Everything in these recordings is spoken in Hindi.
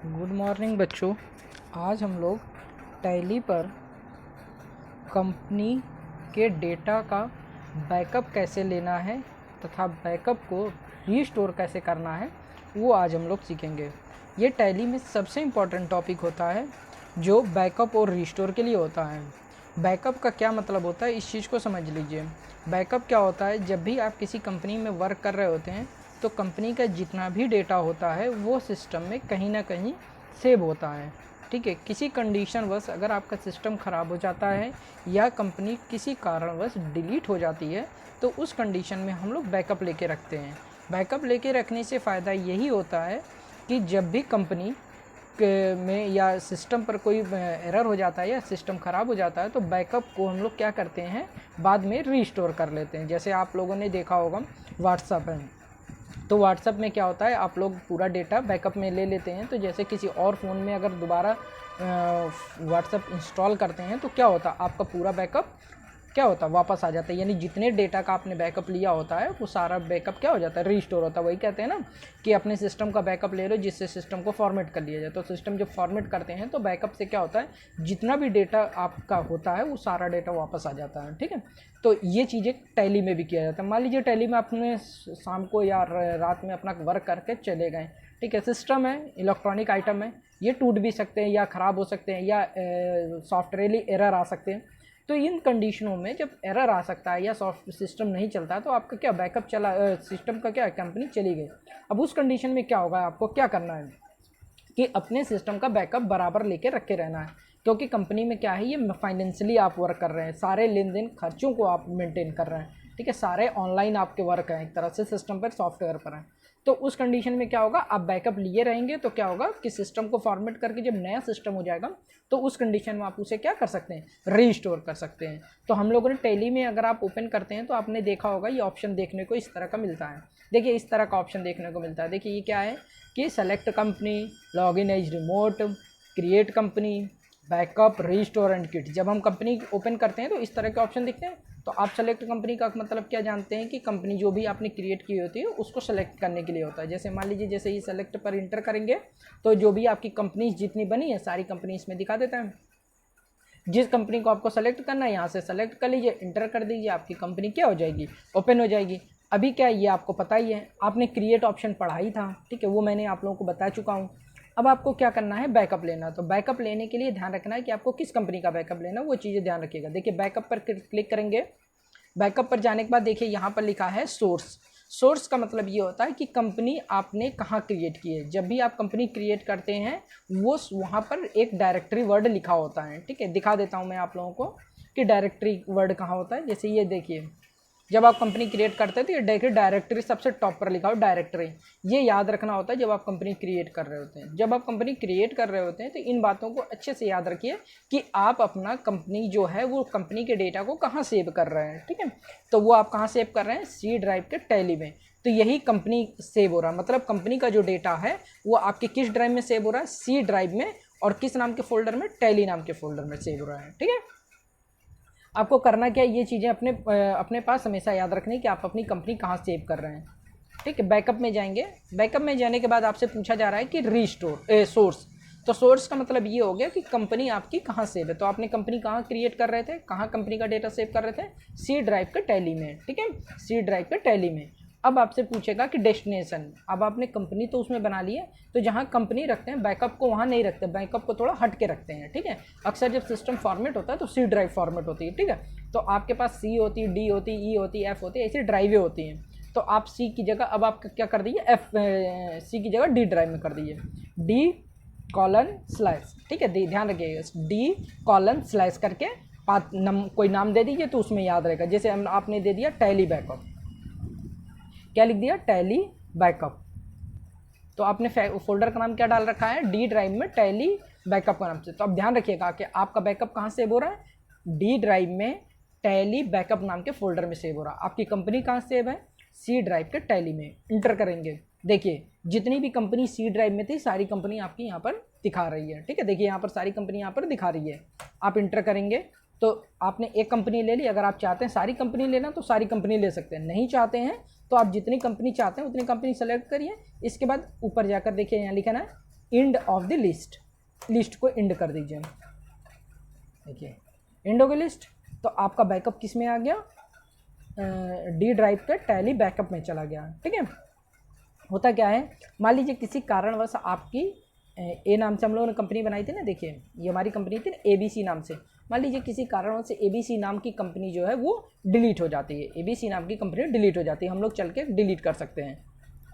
गुड मॉर्निंग बच्चों। आज हम लोग टैली पर कंपनी के डेटा का बैकअप कैसे लेना है तथा बैकअप को रीस्टोर कैसे करना है वो आज हम लोग सीखेंगे। ये टैली में सबसे इम्पॉर्टेंट टॉपिक होता है जो बैकअप और रीस्टोर के लिए होता है। बैकअप का क्या मतलब होता है इस चीज़ को समझ लीजिए। बैकअप क्या होता है, जब भी आप किसी कंपनी में वर्क कर रहे होते हैं तो कंपनी का जितना भी डेटा होता है वो सिस्टम में कहीं ना कहीं सेव होता है। ठीक है, किसी कंडीशनवश अगर आपका सिस्टम ख़राब हो जाता है या कंपनी किसी कारणवश डिलीट हो जाती है तो उस कंडीशन में हम लोग बैकअप लेके रखते हैं। बैकअप लेके रखने से फ़ायदा यही होता है कि जब भी कंपनी में या सिस्टम पर कोई एरर हो जाता है या सिस्टम ख़राब हो जाता है तो बैकअप को हम लोग क्या करते हैं, बाद में रीस्टोर कर लेते हैं। जैसे आप लोगों ने देखा होगा व्हाट्सअप है, तो व्हाट्सअप में क्या होता है, आप लोग पूरा डेटा बैकअप में ले लेते हैं। तो जैसे किसी और फ़ोन में अगर दोबारा व्हाट्सअप इंस्टॉल करते हैं तो क्या होता है, आपका पूरा बैकअप क्या होता है, वापस आ जाता है। यानी जितने डेटा का आपने बैकअप लिया होता है वो सारा बैकअप क्या हो जाता है, रीस्टोर होता है। वही कहते हैं ना कि अपने सिस्टम का बैकअप ले लो जिससे सिस्टम को फॉर्मेट कर लिया जाए। तो सिस्टम जब फॉर्मेट करते हैं तो बैकअप से क्या होता है, जितना भी डेटा आपका होता है वो सारा डेटा वापस आ जाता है। ठीक है, तो ये चीज़ें टैली में भी किया जाता है। मान लीजिए टैली में आपने शाम को या रात में अपना वर्क करके चले गए, ठीक है, सिस्टम है, इलेक्ट्रॉनिक आइटम है, ये टूट भी सकते हैं या ख़राब हो सकते हैं या सॉफ्टवेयरली एरर आ सकते हैं। तो इन कंडीशनों में जब एरर आ सकता है या सॉफ्ट सिस्टम नहीं चलता तो आपका क्या बैकअप चला, सिस्टम का क्या, कंपनी चली गई। अब उस कंडीशन में क्या होगा, आपको क्या करना है कि अपने सिस्टम का बैकअप बराबर लेके रखे रहना है। क्योंकि कंपनी में क्या है, ये फाइनेंशियली आप वर्क कर रहे हैं, सारे लेन देन खर्चों को आप मेंटेन कर रहे हैं। ठीक है, सारे ऑनलाइन आपके वर्क हैं, एक तरह से सिस्टम पर, सॉफ्टवेयर पर हैं। तो उस कंडीशन में क्या होगा, आप बैकअप लिए रहेंगे तो क्या होगा कि सिस्टम को फॉर्मेट करके जब नया सिस्टम हो जाएगा तो उस कंडीशन में आप उसे क्या कर सकते हैं, रीस्टोर कर सकते हैं। तो हम लोगों ने टैली में अगर आप ओपन करते हैं तो आपने देखा होगा ये ऑप्शन देखने को इस तरह का मिलता है। देखिए इस तरह का ऑप्शन देखने को मिलता है। देखिए ये क्या है कि select company, log in as remote, create company, backup, restore and quit. जब हम कंपनी ओपन करते हैं तो इस तरह के ऑप्शन दिखते हैं। तो आप सेलेक्ट कंपनी का मतलब क्या जानते हैं कि कंपनी जो भी आपने क्रिएट की होती है उसको सेलेक्ट करने के लिए होता है। जैसे मान लीजिए जैसे ही सेलेक्ट पर इंटर करेंगे तो जो भी आपकी कंपनी जितनी बनी है सारी कंपनी इसमें दिखा देता है। जिस कंपनी को आपको सेलेक्ट करना है यहाँ से सेलेक्ट कर लीजिए, इंटर कर दीजिए, आपकी कंपनी क्या हो जाएगी, ओपन हो जाएगी। अभी क्या ये आपको पता ही है, आपने क्रिएट ऑप्शन पढ़ा ही था, ठीक है, वो मैंने आप लोगों को बता चुका हूँ। अब आपको क्या करना है, बैकअप लेना। तो बैकअप लेने के लिए ध्यान रखना है कि आपको किस कंपनी का बैकअप लेना है, वो चीज़ें ध्यान रखिएगा। देखिए बैकअप पर क्लिक करेंगे, बैकअप पर जाने के बाद देखिए यहाँ पर लिखा है सोर्स। सोर्स का मतलब ये होता है कि कंपनी आपने कहाँ क्रिएट की है। जब भी आप कंपनी क्रिएट करते हैं वो वहाँ पर एक डायरेक्टरी वर्ड लिखा होता है। ठीक है, दिखा देता हूँ मैं आप लोगों को कि डायरेक्टरी वर्ड कहाँ होता है। जैसे ये देखिए, जब आप कंपनी क्रिएट करते हैं तो ये देखिए डायरेक्टरी सबसे टॉप पर लिखा हो डायरेक्टरी। ये याद रखना होता है जब आप कंपनी क्रिएट कर रहे होते हैं। जब आप कंपनी क्रिएट कर रहे होते हैं तो इन बातों को अच्छे से याद रखिए कि आप अपना कंपनी जो है वो कंपनी के डेटा को कहाँ सेव कर रहे हैं। ठीक है, तो वो आप कहाँ सेव कर रहे हैं, सी ड्राइव के टैली में। तो यही कंपनी सेव हो रहा है, मतलब कंपनी का जो डेटा है वो आपके किस ड्राइव में सेव हो रहा है, सी ड्राइव में। और किस नाम के फोल्डर में, टैली नाम के फोल्डर में सेव हो रहा है। ठीक है, आपको करना क्या है, ये चीज़ें अपने पास हमेशा याद रखनी कि आप अपनी कंपनी कहाँ सेव कर रहे हैं। ठीक है, बैकअप में जाएंगे। बैकअप में जाने के बाद आपसे पूछा जा रहा है कि रीस्टोर सोर्स। तो सोर्स का मतलब ये हो गया कि कंपनी आपकी कहाँ सेव है। तो आपने कंपनी कहाँ क्रिएट कर रहे थे, कहाँ कंपनी का डेटा सेव कर रहे थे, सी ड्राइव के टैली में। ठीक है, सी ड्राइव के टैली में। अब आपसे पूछेगा कि डेस्टिनेशन। अब आपने कंपनी तो उसमें बना ली है, तो जहाँ कंपनी रखते हैं बैकअप को वहाँ नहीं रखते, बैकअप को थोड़ा हट के रखते हैं। ठीक है, अक्सर जब सिस्टम फॉर्मेट होता है तो सी ड्राइव फॉर्मेट होती है। ठीक है, तो आपके पास सी होती है, डी होती है, ई होती है, एफ होती है, ऐसी ड्राइवें होती हैं। तो आप सी की जगह अब आप क्या कर दीजिए, सी की जगह डी ड्राइव में कर दीजिए, डी कॉलन स्लैश। ठीक है, ध्यान रखिएगा, डी कॉलन स्लैश करके कोई नाम दे दीजिए तो उसमें याद रहेगा। जैसे आपने दे दिया टैली बैकअप, क्या लिख दिया, टैली बैकअप। तो आपने फोल्डर का नाम क्या डाल रखा है, डी ड्राइव में टैली बैकअप का नाम से। तो अब ध्यान रखिएगा कि आपका बैकअप कहाँ सेव हो रहा है, डी ड्राइव में टैली बैकअप नाम के फोल्डर में सेव हो रहा है। आपकी कंपनी कहाँ सेव है, सी ड्राइव के टैली में। इंटर करेंगे, देखिए जितनी भी कंपनी सी ड्राइव में थी सारी कंपनी आपकी यहाँ पर दिखा रही है। ठीक है, देखिए यहाँ पर सारी कंपनी यहाँ पर दिखा रही है। आप इंटर करेंगे तो आपने एक कंपनी ले ली। अगर आप चाहते हैं सारी कंपनी लेना तो सारी कंपनी ले सकते हैं, नहीं चाहते हैं तो आप जितनी कंपनी चाहते हैं उतनी कंपनी सेलेक्ट करिए। इसके बाद ऊपर जाकर देखिए यहाँ लिखा है end of the list, list को इंड कर दीजिए। देखिए इंड हो गई लिस्ट, तो आपका बैकअप किस में आ गया, डी ड्राइव के टैली बैकअप में चला गया। ठीक है, होता क्या है, मान लीजिए किसी कारणवश आपकी ए नाम से हम लोगों ने कंपनी बनाई थी ना, देखिए ये हमारी कंपनी थी ना ABC नाम से, मान लीजिए किसी कारणवश से ABC नाम की कंपनी जो है वो डिलीट हो जाती है, ABC नाम की कंपनी डिलीट हो जाती है, हम लोग चल के डिलीट कर सकते हैं।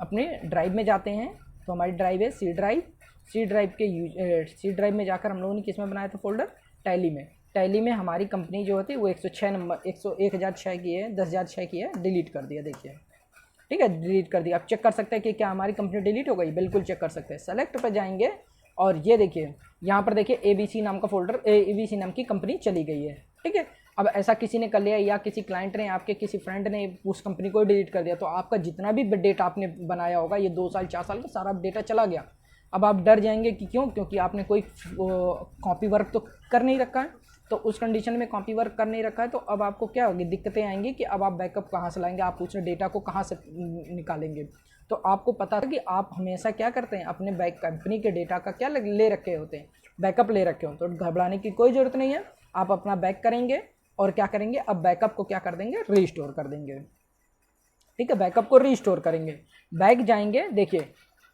अपने ड्राइव में जाते हैं, तो हमारी ड्राइव है सी ड्राइव, सी ड्राइव में जाकर हम लोगों ने किस में बनाया था फोल्डर, टैली में। टैली में हमारी कंपनी जो होती है वो 106 नंबर 1006 की है, 10,006 की है, डिलीट कर दिया। देखिए ठीक है, डिलीट कर दिया। आप चेक कर सकते हैं कि क्या हमारी कंपनी डिलीट हो गई, बिल्कुल चेक कर सकते हैं। सेलेक्ट पर जाएंगे और ये देखिए यहाँ पर देखिए ABC नाम का फोल्डर, ABC नाम की कंपनी चली गई है। ठीक है, अब ऐसा किसी ने कर लिया या किसी क्लाइंट ने, आपके किसी फ्रेंड ने उस कंपनी को डिलीट कर दिया, तो आपका जितना भी डेटा आपने बनाया होगा ये 2 साल 4 साल का सारा डेटा चला गया। अब आप डर जाएंगे कि क्यों, क्योंकि आपने कोई कॉपी वर्क तो कर नहीं रखा है, तो उस कंडीशन में कॉपी वर्क कर नहीं रखा है, तो अब आपको क्या होगी, दिक्कतें आएंगी कि अब आप बैकअप कहाँ से लाएंगे, आप उस डेटा को कहाँ से निकालेंगे। तो आपको पता है कि आप हमेशा क्या करते हैं, अपने कंपनी के डेटा का क्या ले रखे होते हैं, बैकअप ले रखे हो, तो घबराने की कोई ज़रूरत नहीं है। आप अपना बैक करेंगे और क्या करेंगे, अब बैकअप को क्या कर देंगे, रीस्टोर कर देंगे। ठीक है, बैकअप को रीस्टोर करेंगे, बैक जाएंगे, देखिए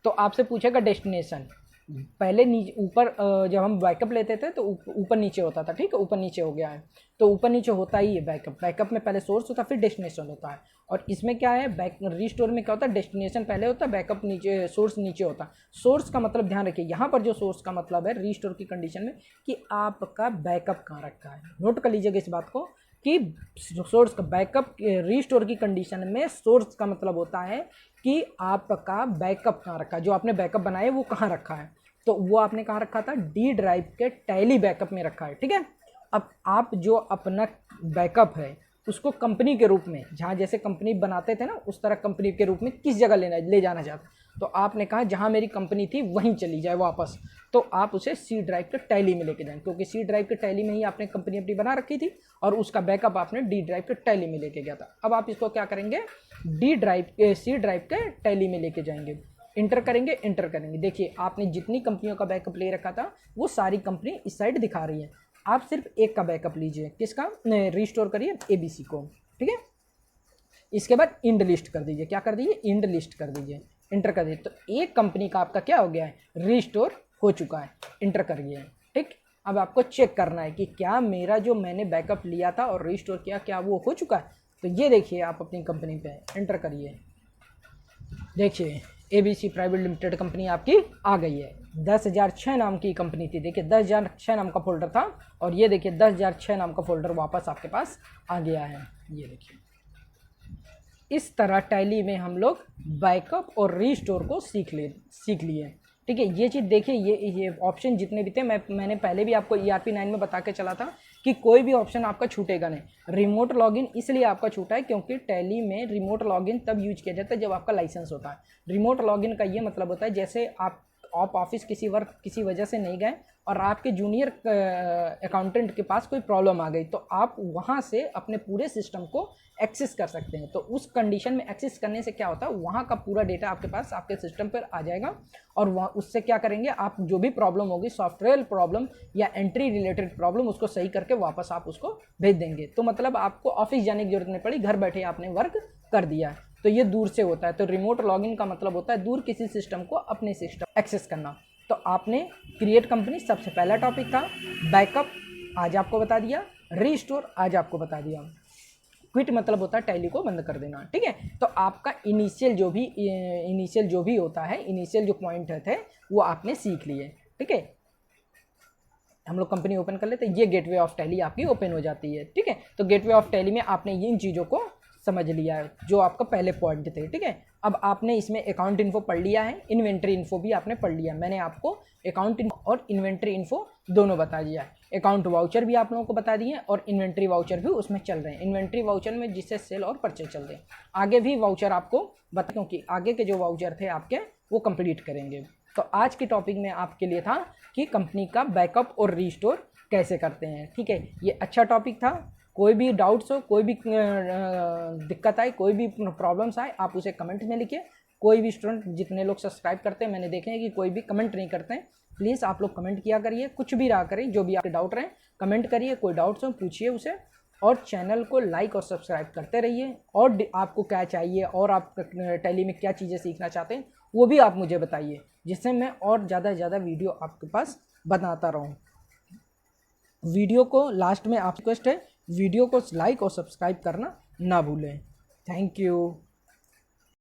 तो आपसे पूछेगा डेस्टिनेशन, पहले नीचे ऊपर जब हम बैकअप लेते थे तो ऊपर नीचे होता था। ठीक है, ऊपर नीचे हो गया है, तो ऊपर नीचे होता ही है बैकअप। बैकअप में पहले सोर्स होता है फिर डेस्टिनेशन होता है, और इसमें क्या है, बैक रीस्टोर में क्या होता है, डेस्टिनेशन पहले होता है, बैकअप नीचे, सोर्स नीचे होता है। सोर्स का मतलब ध्यान रखिए, यहाँ पर जो सोर्स का मतलब है रीस्टोर की कंडीशन में कि आपका बैकअप कहाँ रखा है। नोट कर लीजिएगा इस बात को कि सोर्स का बैकअप रीस्टोर की कंडीशन में सोर्स का मतलब होता है कि आपका बैकअप कहाँ रखा है, जो आपने बैकअप बनाया है वो कहाँ रखा है। तो वो आपने कहाँ रखा था, डी ड्राइव के टैली बैकअप में रखा है। ठीक है, अब आप जो अपना बैकअप है उसको कंपनी के रूप में, जहाँ जैसे कंपनी बनाते थे ना उस तरह कंपनी के रूप में किस जगह ले जाना चाहते, तो आपने कहा जहाँ मेरी कंपनी थी वहीं चली जाए वापस, तो आप उसे सी ड्राइव के टैली में लेके जाएं, क्योंकि सी ड्राइव के टैली में ही आपने कंपनी अपनी बना रखी थी और उसका बैकअप आपने डी ड्राइव के टैली में लेके गया था। अब आप इसको क्या करेंगे, सी ड्राइव के टैली में लेके जाएंगे, इंटर करेंगे। देखिए आपने जितनी कंपनियों का बैकअप ले रखा था वो सारी कंपनी इस साइड दिखा रही है, आप सिर्फ एक का बैकअप लीजिए, किसका, रीस्टोर करिए ABC को। ठीक है, इसके बाद इंड लिस्ट कर दीजिए, क्या कर दीजिए, इंड लिस्ट कर दीजिए, इंटर कर दीजिए। तो एक कंपनी का आपका क्या हो गया है, रीस्टोर हो चुका है, इंटर करिए। ठीक, अब आपको चेक करना है कि क्या मेरा जो मैंने बैकअप लिया था और रीस्टोर किया क्या वो हो चुका है। तो ये देखिए आप अपनी कंपनी पे इंटर करिए, देखिए ABC प्राइवेट लिमिटेड कंपनी आपकी आ गई है। 10,006 नाम की कंपनी थी, देखिए 10,006 नाम का फोल्डर था और ये देखिए 10,006 नाम का फोल्डर वापस आपके पास आ गया है। ये देखिए इस तरह टैली में हम लोग बैकअप और रीस्टोर को सीख लिए। ठीक है, ये चीज़ देखिए, ये ऑप्शन जितने भी थे मैंने पहले भी आपको ERP9 में बता के चला था कि कोई भी ऑप्शन आपका छूटेगा नहीं। रिमोट लॉगिन इसलिए आपका छूटा है क्योंकि टैली में रिमोट लॉगिन तब यूज किया जाता है जब आपका लाइसेंस होता है। रिमोट लॉगिन का ये मतलब होता है जैसे आप ऑफिस किसी वजह से नहीं गए और आपके जूनियर अकाउंटेंट के पास कोई प्रॉब्लम आ गई, तो आप वहाँ से अपने पूरे सिस्टम को एक्सेस कर सकते हैं। तो उस कंडीशन में एक्सेस करने से क्या होता है, वहाँ का पूरा डेटा आपके पास आपके सिस्टम पर आ जाएगा और वहाँ उससे क्या करेंगे, आप जो भी प्रॉब्लम होगी, सॉफ्टवेयर प्रॉब्लम या एंट्री रिलेटेड प्रॉब्लम, उसको सही करके वापस आप उसको भेज देंगे। तो मतलब आपको ऑफिस जाने की जरूरत नहीं पड़ी, घर बैठे आपने वर्क कर दिया है। तो ये दूर से होता है। तो रिमोट लॉगिन का मतलब होता है दूर किसी सिस्टम को अपने सिस्टम एक्सेस करना। तो आपने क्रिएट कंपनी सबसे पहला टॉपिक था, बैकअप आज आपको बता दिया, रीस्टोर आज आपको बता दिया, क्विट मतलब होता है टैली को बंद कर देना। ठीक है, तो आपका इनिशियल जो भी होता है, इनिशियल जो पॉइंट थे वो आपने सीख लिए। ठीक है, हम लोग कंपनी ओपन कर लेते हैं, ये गेटवे ऑफ टैली आपकी ओपन हो जाती है। ठीक है, तो गेटवे ऑफ टैली में आपने इन चीज़ों को समझ लिया है जो आपका पहले पॉइंट थे। ठीक है, अब आपने इसमें अकाउंट इन्फो पढ़ लिया है, इन्वेंट्री इन्फो भी आपने पढ़ लिया है। मैंने आपको अकाउंट इन्फो और इन्वेंट्री इन्फो दोनों बता दिया है। अकाउंट वाउचर भी आप लोगों को बता दिए और इन्वेंट्री वाउचर भी उसमें चल रहे हैं। इन्वेंट्री वाउचर में जिससे सेल और परचेज चल रहे हैं, आगे भी वाउचर आपको बता, क्योंकि आगे के जो वाउचर थे आपके वो कंप्लीट करेंगे। तो आज के टॉपिक में आपके लिए था कि कंपनी का बैकअप और रीस्टोर कैसे करते हैं। ठीक है, ये अच्छा टॉपिक था। कोई भी डाउट्स हो, कोई भी दिक्कत आए, कोई भी प्रॉब्लम्स आए, आप उसे कमेंट में लिखिए, कोई भी स्टूडेंट, जितने लोग सब्सक्राइब करते हैं मैंने देखे हैं कि कोई भी कमेंट नहीं करते हैं। प्लीज़ आप लोग कमेंट किया करिए, कुछ भी रहा करें, जो भी आपके डाउट रहे कमेंट करिए, कोई डाउट्स हो पूछिए उसे, और चैनल को लाइक और सब्सक्राइब करते रहिए। और आपको क्या चाहिए और आप टैली में क्या चीज़ें सीखना चाहते हैं वो भी आप मुझे बताइए, जिससे मैं और ज़्यादा से ज़्यादा वीडियो आपके पास बनाता रहूँ। वीडियो को लास्ट में आप रिक्वेस्ट है, वीडियो को लाइक और सब्सक्राइब करना ना भूलें। Thank you.